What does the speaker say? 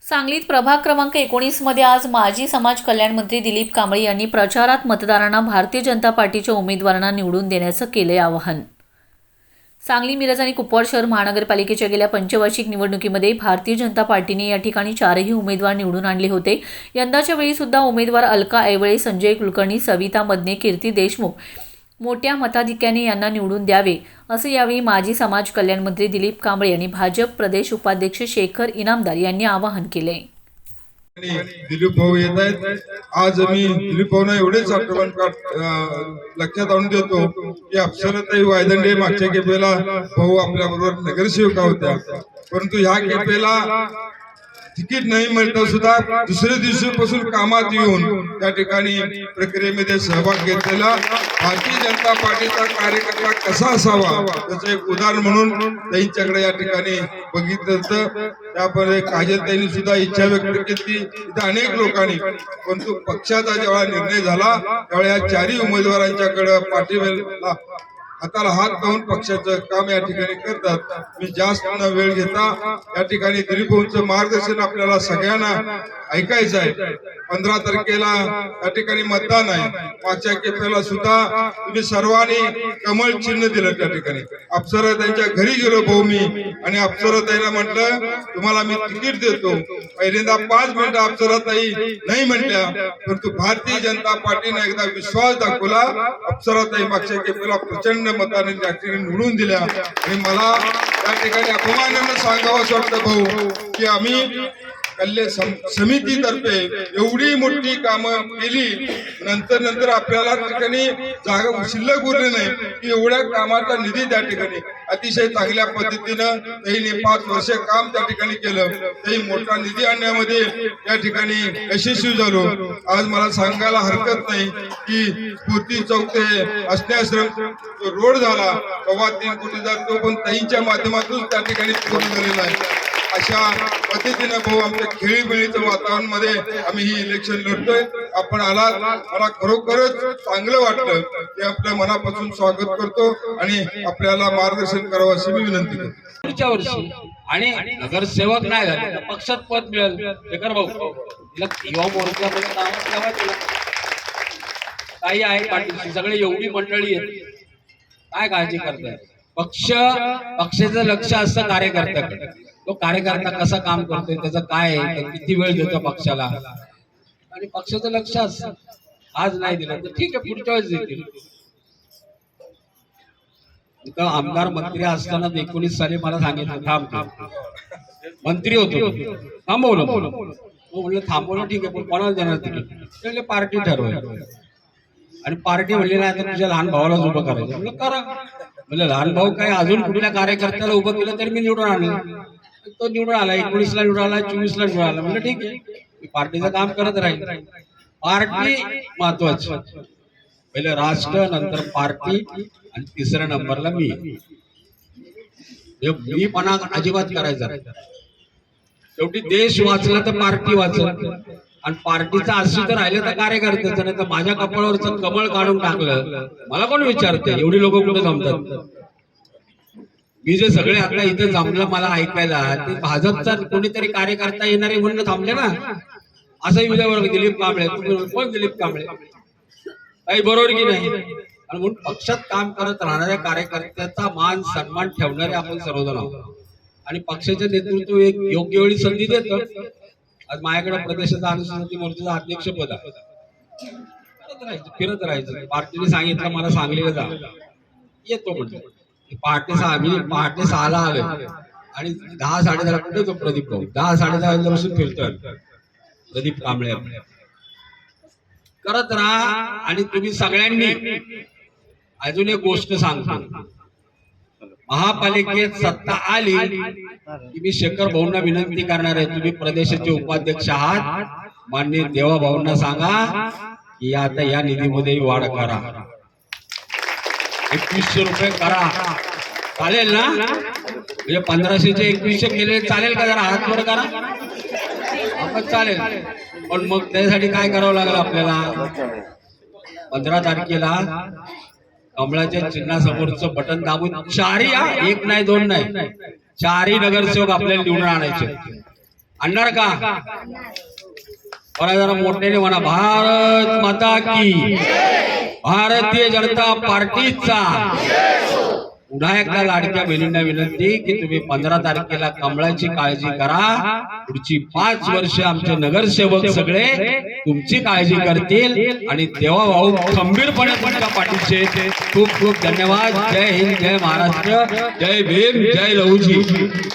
सांगलीत प्रभाग क्रमांक 19 मध्ये आज माजी समाज कल्याण मंत्री दिलीप कांबळे यांनी प्रचारात मतदारांना भारतीय जनता पार्टीच्या उमेदवारांना निवडून देण्याचं केले आवाहन। सांगली, मिरज आणि कुपवाड शहर महानगरपालिकेच्या गेल्या पंचवार्षिक निवडणुकीमध्ये भारतीय जनता पार्टीने या ठिकाणी 4ही उमेदवार निवडून आणले होते। यंदाच्या वेळी सुद्धा उमेदवार अलका ऐवळे, संजय कुलकर्णी, सविता मदने, कीर्ती देशमुख मोठ्या मताधिक्याने यांना निवडून द्यावे असे यावेळी माजी समाज कल्याण मंत्री दिलीप कांबळे यांनी भाजप प्रदेश उपाध्यक्ष शेखर इनामदार यांनी आवाहन केले। दिलीप भाऊ येत आहेत। आज मी दिलीप भाऊंना एवढेच आठवण लक्षात आणून देतो की अप्सराताई वायदंडे मागच्या केपेला भाऊ आपल्या बरोबर नगरसेवका होत्या, परंतु ह्या केपेला तिकीट नाही मिळता सुद्धा दुसऱ्या दिवशीपासून कामात येऊन त्या ठिकाणी प्रक्रियेमध्ये सहभाग घेतलेला भारतीय जनता पार्टीचा कार्यकर्ता कसा असावा त्याचं एक उदाहरण म्हणून त्यांच्याकडे या ठिकाणी बघितलं। त्यामुळे काजलताईंनी सुद्धा इच्छा व्यक्त केली इथं अनेक लोकांनी, परंतु पक्षाचा जेव्हा निर्णय झाला त्यावेळी या 4ही उमेदवारांच्याकडे पाठीला हाताला हात लावून पक्षाचं काम या ठिकाणी करतात। मी जास्त न वेळ घेता या ठिकाणी दिलीप भाऊंचं मार्गदर्शन आपल्याला सगळ्यांना ऐकायचं आहे। 15 तारखेला या ठिकाणी मतदान आहे। मागच्या केपेला सुद्धा तुम्ही सर्वांनी कमळ चिन्ह दिलं। त्या ठिकाणी अप्सराताईंच्या घरी गेलो भाऊ मी, आणि अप्सराताईला म्हटलं तुम्हाला मी तिकीट देतो। पहिल्यांदा 5 मिनिटं अप्सराताई नाही म्हटल्या, परंतु भारतीय जनता पार्टीने एकदा विश्वास दाखवला। अप्सराताई मागच्या केपेला प्रचंड मताने त्या ठिकाणी निवडून दिल्या, आणि मला त्या ठिकाणी अभिमानानं सांगावं असं वाटतं भाऊ की आम्ही कल्याण समितीतर्फे एवढी मोठी कामं केली, नंतर आपल्याला ठिकाणी जागा शिल्लक उरली नाही की एवढ्या कामाचा निधी त्या ठिकाणी अतिशय चांगल्या पद्धतीनं त्यांनी 5 वर्ष काम त्या ठिकाणी केलं। काही मोठा निधी आणण्यामध्ये त्या ठिकाणी यशस्वी झालो। आज मला सांगायला हरकत नाही की स्फूर्ती चौक ते असण्याश्रम रोड झाला 3.25 कोटीचा, तो पण ताईंच्या माध्यमातून त्या ठिकाणी पूर्ण झालेला आहे। अशा पद्धतीने भाऊ आमच्या खेळीमेळीचं वातावरण मध्ये आम्ही ही इलेक्शन लढतोय। आपण आलात, मला खरोखरच चांगलं वाटलं की आपल्या मनापासून स्वागत करतो आणि आपल्याला मार्गदर्शन करावं अशी मी विनंती करतो। पुढच्या वर्षी आणि नगरसेवक नाही झाले तर पक्षात पद मिळेल। शेखर भाऊ युवा मोर्चामध्ये नाव ठेवा, काही आहे पाटील सगळे एवढी मंडळी आहेत, काय काळजी करताय? पक्षाचं लक्ष असतं कार्यकर्त्याकडे, तो कार्यकर्ता कसा काम करतोय, त्याचं काय आहे, किती वेळ देतो पक्षाला, आणि पक्षाचं लक्ष असतं। आज नाही दिलं तर ठीक आहे, पुढच्या वेळेस देतील। इथं आमदार मंत्री असताना 19 साली मला सांगितलं थांब, मंत्री होतो थांबवलं, म्हणलं थांबवलं ठीक आहे, पण कोणाला देणार तिकीट? पार्टी ठरवलं, आणि पार्टी म्हणली नाही तर तुझ्या लहान भावालाच उभं करायचं। म्हणलं करा, म्हणजे लहान भाऊ काय अजून कुठल्या कार्यकर्त्याला उभं केलं तरी मी निवडून आणलं। तो निवडून आला, 19 ला निवडून आला, 24 ला निवडून आला। म्हणलं ठीक आहे, मी पार्टीचं काम करत राहील। पार्टी महत्वाची, पहिलं राष्ट्र, नंतर पार्टी, आणि 3ऱ्या नंबरला मी पणा अजिबात करायचा। शेवटी देश वाचला तर पार्टी वाचल, आणि पार्टीचं असू तर राहिलं तर कार्यकर्त्याचं, नाही तर माझ्या कपाळावरचं कमळ काढून टाकलं मला कोण विचारते? एवढी लोक कुठे जमतात? मी जे सगळे आता इथे जमलं मला ऐकायला, ते भाजपचा कोणीतरी कार्यकर्ता येणारे म्हणून थांबले ना। असंही उद्यावर दिलीप कांबळे, कोण दिलीप कांबळे? काही बरोबर की नाही? आणि म्हणून पक्षात काम करत राहणाऱ्या कार्यकर्त्याचा मान सन्मान ठेवणारे आपण सर्वजण आहोत, आणि पक्षाचे नेतृत्व एक योग्य वेळी संधी देतं। आज माझ्याकडे प्रदेशाचा अनुसूचित मोर्चाचा अध्यक्ष पद आहे, फिरत राहायचं। पार्टीने सांगितलं मला सांगलीला जा, येतो म्हणजे पहाटे 6ला आलोय, आणि 10-10:30 कुठे तो प्रदीप भाऊ 10-10:30 वाजल्यापासून फिरतोय प्रदीप कांबळे। करत राहा, आणि तुम्ही सगळ्यांनी अजून एक गोष्ट सांगतो, महापालिकेत सत्ता आली की मी शेखर भाऊंना विनंती करणार आहे, तुम्ही प्रदेशाचे उपाध्यक्ष आहात, माननीय देवा भाऊंना सांगा की आता या निधीमध्ये वाढ करा, 2100 रुपये करा, चालेल ना? म्हणजे 1500चे 2100 केले चालेल का? जरा हात वर करा, आपण चालेल। पण मग त्यासाठी काय करावं लागेल आपल्याला? 15 तारखेला कमळाच्या चिन्हासमोरचं बटन दाबून 4 एक नाही 2 नाही 4 नगरसेवक आपल्याला निवडून आणायचे। आणणार का? बरं जरा मोठ्याने म्हणा, भारत माता की, भारतीय जनता पार्टीचा. पुन्हा एकदा लाडक्या बहिणींना विनंती की तुम्ही 15 तारखेला कमळाची काळजी करा. पुढची 5 वर्ष आमचे नगरसेवक सगळे तुमची काळजी करतील आणि तेव्हा भाऊ खंबीरपणे तुमच्या पाठीचे. खूप खूप धन्यवाद. जय हिंद, जय महाराष्ट्र, जय भीम, जय लहुजी.